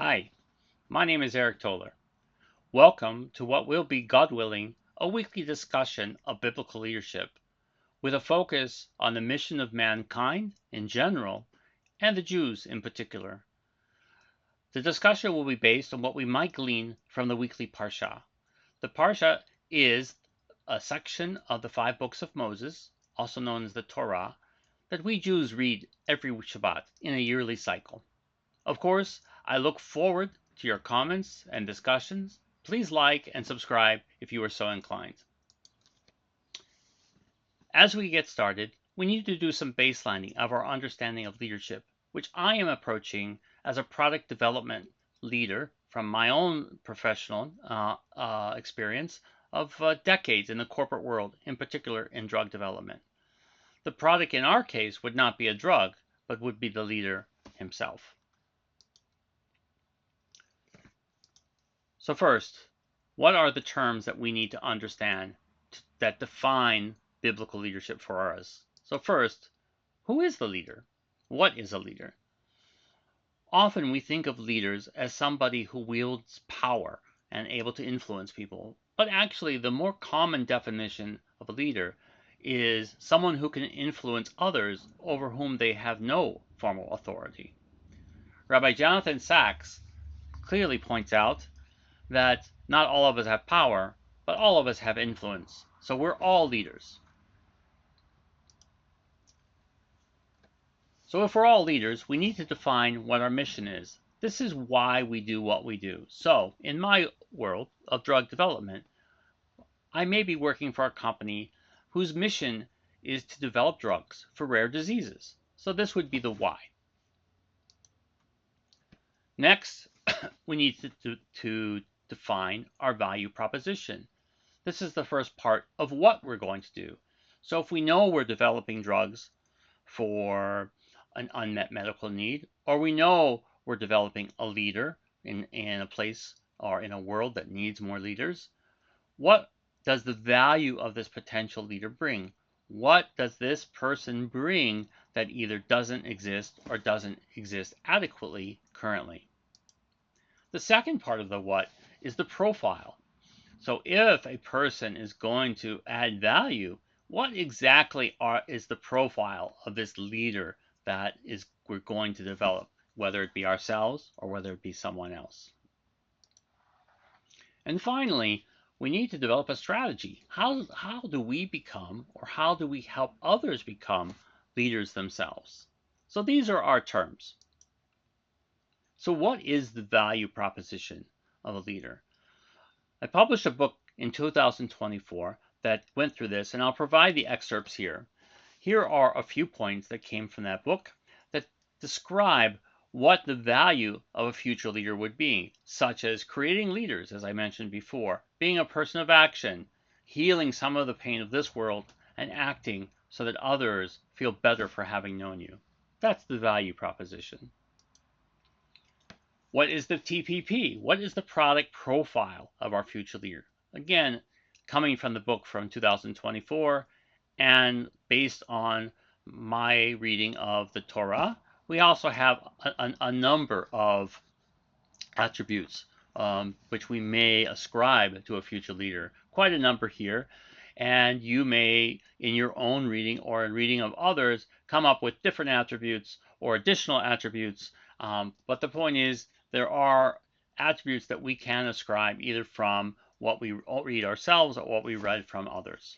Hi, my name is Eric Toller. Welcome to what will be, God willing, a weekly discussion of biblical leadership with a focus on the mission of mankind in general and the Jews in particular. The discussion will be based on what we might glean from the weekly Parsha. The Parsha is a section of the 5 books of Moses, also known as the Torah, that we Jews read every Shabbat in a yearly cycle. Of course, I look forward to your comments and discussions. Please like and subscribe if you are so inclined. As we get started, we need to do some baselining of our understanding of leadership, which I am approaching as a product development leader from my own professional experience of decades in the corporate world, in particular in drug development. The product in our case would not be a drug, but would be the leader himself. So first, what are the terms that we need to understand that define biblical leadership for us? So first, who is the leader? What is a leader? Often we think of leaders as somebody who wields power and able to influence people, but actually the more common definition of a leader is someone who can influence others over whom they have no formal authority. Rabbi Jonathan Sacks clearly points out that not all of us have power, but all of us have influence. So we're all leaders. So if we're all leaders, we need to define what our mission is. This is why we do what we do. So in my world of drug development, I may be working for a company whose mission is to develop drugs for rare diseases. So this would be the why. Next, we need to define our value proposition. This is the first part of what we're going to do. So if we know we're developing drugs for an unmet medical need, or we know we're developing a leader in a place or in a world that needs more leaders, what does the value of this potential leader bring? What does this person bring that either doesn't exist or doesn't exist adequately currently? The second part of the what is the profile. So if a person is going to add value, what exactly is the profile of this leader that we're going to develop, whether it be ourselves or whether it be someone else? And finally, we need to develop a strategy. How do we become, or how do we help others become leaders themselves? So these are our terms. So what is the value proposition of a leader? I published a book in 2024 that went through this, and I'll provide the excerpts here. Here are a few points that came from that book that describe what the value of a future leader would be, such as creating leaders, as I mentioned before, being a person of action, healing some of the pain of this world, and acting so that others feel better for having known you. That's the value proposition. What is the TPP? What is the product profile of our future leader? Again, coming from the book from 2024 and based on my reading of the Torah, we also have a number of attributes which we may ascribe to a future leader. Quite a number here. And you may, in your own reading or in reading of others, come up with different attributes or additional attributes. But the point is, there are attributes that we can ascribe either from what we read ourselves or what we read from others.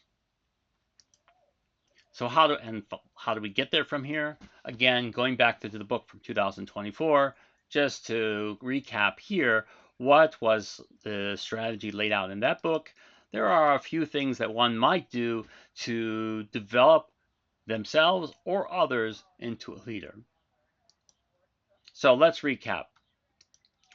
So how do we get there from here? Again, going back to the book from 2024, just to recap here, what was the strategy laid out in that book? There are a few things that one might do to develop themselves or others into a leader. So let's recap.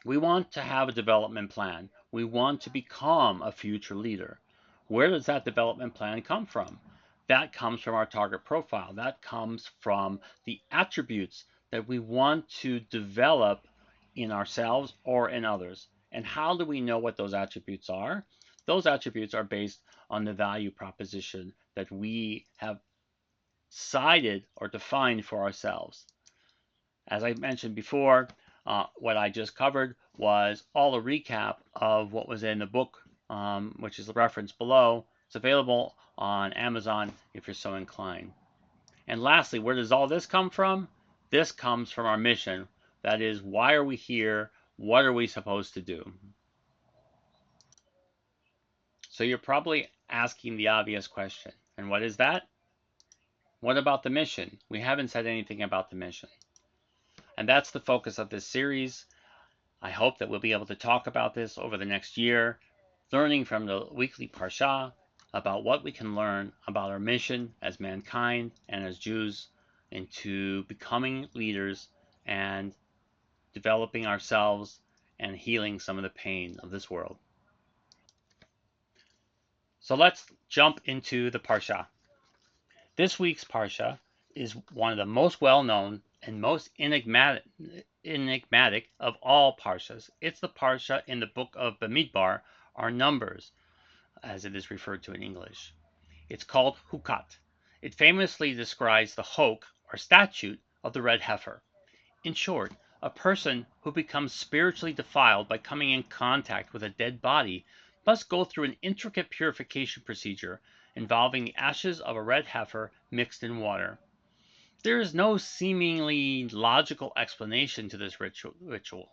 We want to have a development plan. We want to become a future leader. Where does that development plan come from? That comes from our target profile. That comes from the attributes that we want to develop in ourselves or in others. And how do we know what those attributes are? Those attributes are based on the value proposition that we have cited or defined for ourselves. As I mentioned before, What I just covered was all a recap of what was in the book, which is referenced below. It's available on Amazon if you're so inclined. And lastly, where does all this come from? This comes from our mission. That is, why are we here? What are we supposed to do? So you're probably asking the obvious question. And what is that? What about the mission? We haven't said anything about the mission. And that's the focus of this series. I hope that we'll be able to talk about this over the next year, learning from the weekly Parsha about what we can learn about our mission as mankind and as Jews into becoming leaders and developing ourselves and healing some of the pain of this world. So let's jump into the Parsha. This week's Parsha is one of the most well-known and most enigmatic of all Parshas. It's the Parsha in the book of Bamidbar, or Numbers, as it is referred to in English. It's called Chukas. It famously describes the hok, or statute, of the red heifer. In short, a person who becomes spiritually defiled by coming in contact with a dead body must go through an intricate purification procedure involving the ashes of a red heifer mixed in water. There is no seemingly logical explanation to this ritual.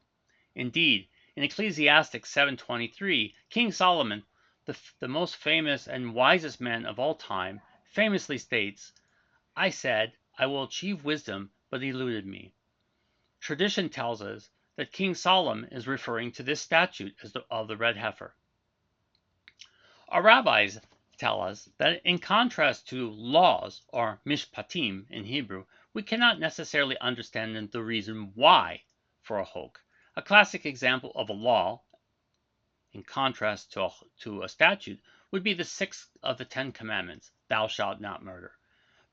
Indeed, in Ecclesiastes 7:23, King Solomon, the most famous and wisest man of all time, famously states, "I said, I will achieve wisdom, but eluded me." Tradition tells us that King Solomon is referring to this statute of the red heifer. Our rabbis tell us that in contrast to laws, or mishpatim in Hebrew, we cannot necessarily understand the reason why for a hok. A classic example of a law, in contrast to a statute, would be the sixth of the Ten Commandments, thou shalt not murder.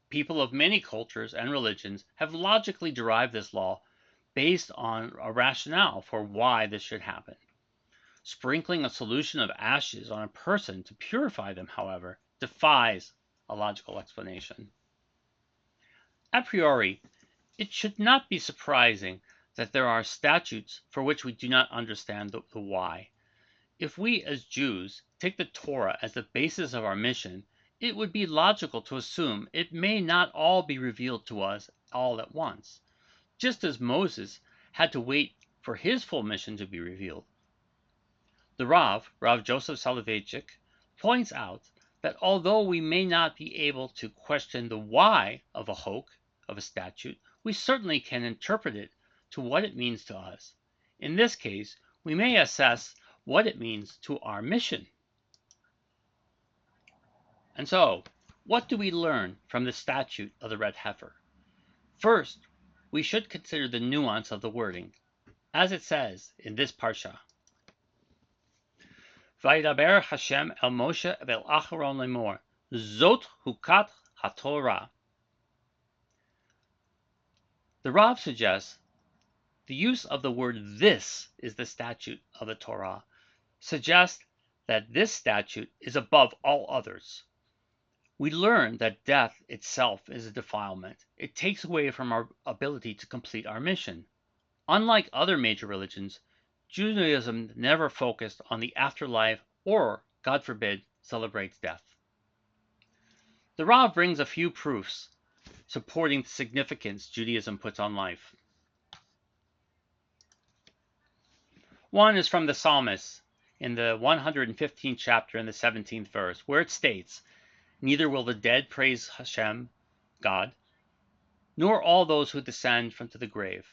People of many cultures and religions have logically derived this law based on a rationale for why this should happen. Sprinkling a solution of ashes on a person to purify them, however, defies a logical explanation. A priori, it should not be surprising that there are statutes for which we do not understand the why. If we as Jews take the Torah as the basis of our mission, it would be logical to assume it may not all be revealed to us all at once, just as Moses had to wait for his full mission to be revealed. The Rav Joseph Soloveitchik, points out that although we may not be able to question the why of a hok, of a statute, we certainly can interpret it to what it means to us. In this case, we may assess what it means to our mission. And so, what do we learn from the statute of the red heifer? First, we should consider the nuance of the wording, as it says in this parsha. Vayidaber Hashem el Moshe vel Acharon lemor, Zot hukat haTorah. The Rav suggests the use of the word "this" is the statute of the Torah, suggests that this statute is above all others. We learn that death itself is a defilement. It takes away from our ability to complete our mission. Unlike other major religions, Judaism never focused on the afterlife or, God forbid, celebrates death. The Rav brings a few proofs supporting the significance Judaism puts on life. One is from the Psalmist in the 115th chapter and the 17th verse, where it states, "Neither will the dead praise Hashem, God, nor all those who descend from to the grave."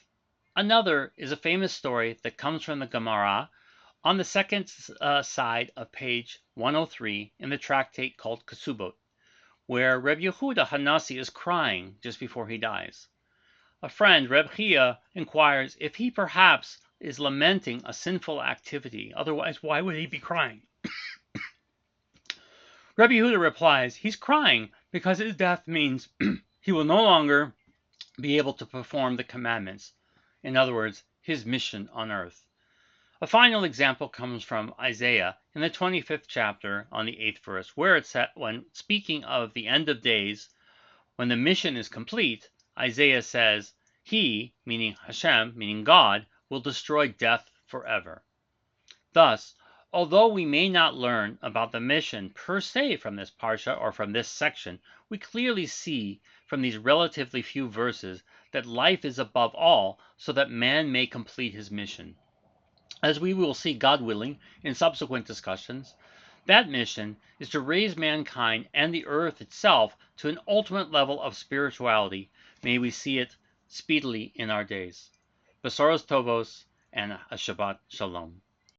Another is a famous story that comes from the Gemara on the second side of page 103 in the tractate called Kesubot, where Reb Yehuda Hanasi is crying just before he dies. A friend, Reb Chia, inquires if he perhaps is lamenting a sinful activity. Otherwise, why would he be crying? Reb Yehuda replies, he's crying because his death means he will no longer be able to perform the commandments. In other words, his mission on earth. A final example comes from Isaiah in the 25th chapter on the 8th verse, where it said, when speaking of the end of days, when the mission is complete, Isaiah says, he, meaning Hashem, meaning God, will destroy death forever. Thus, although we may not learn about the mission per se from this parsha or from this section, we clearly see from these relatively few verses that life is above all so that man may complete his mission. As we will see, God willing, in subsequent discussions, that mission is to raise mankind and the earth itself to an ultimate level of spirituality. May we see it speedily in our days. Besoros Tovos and a Shabbat Shalom.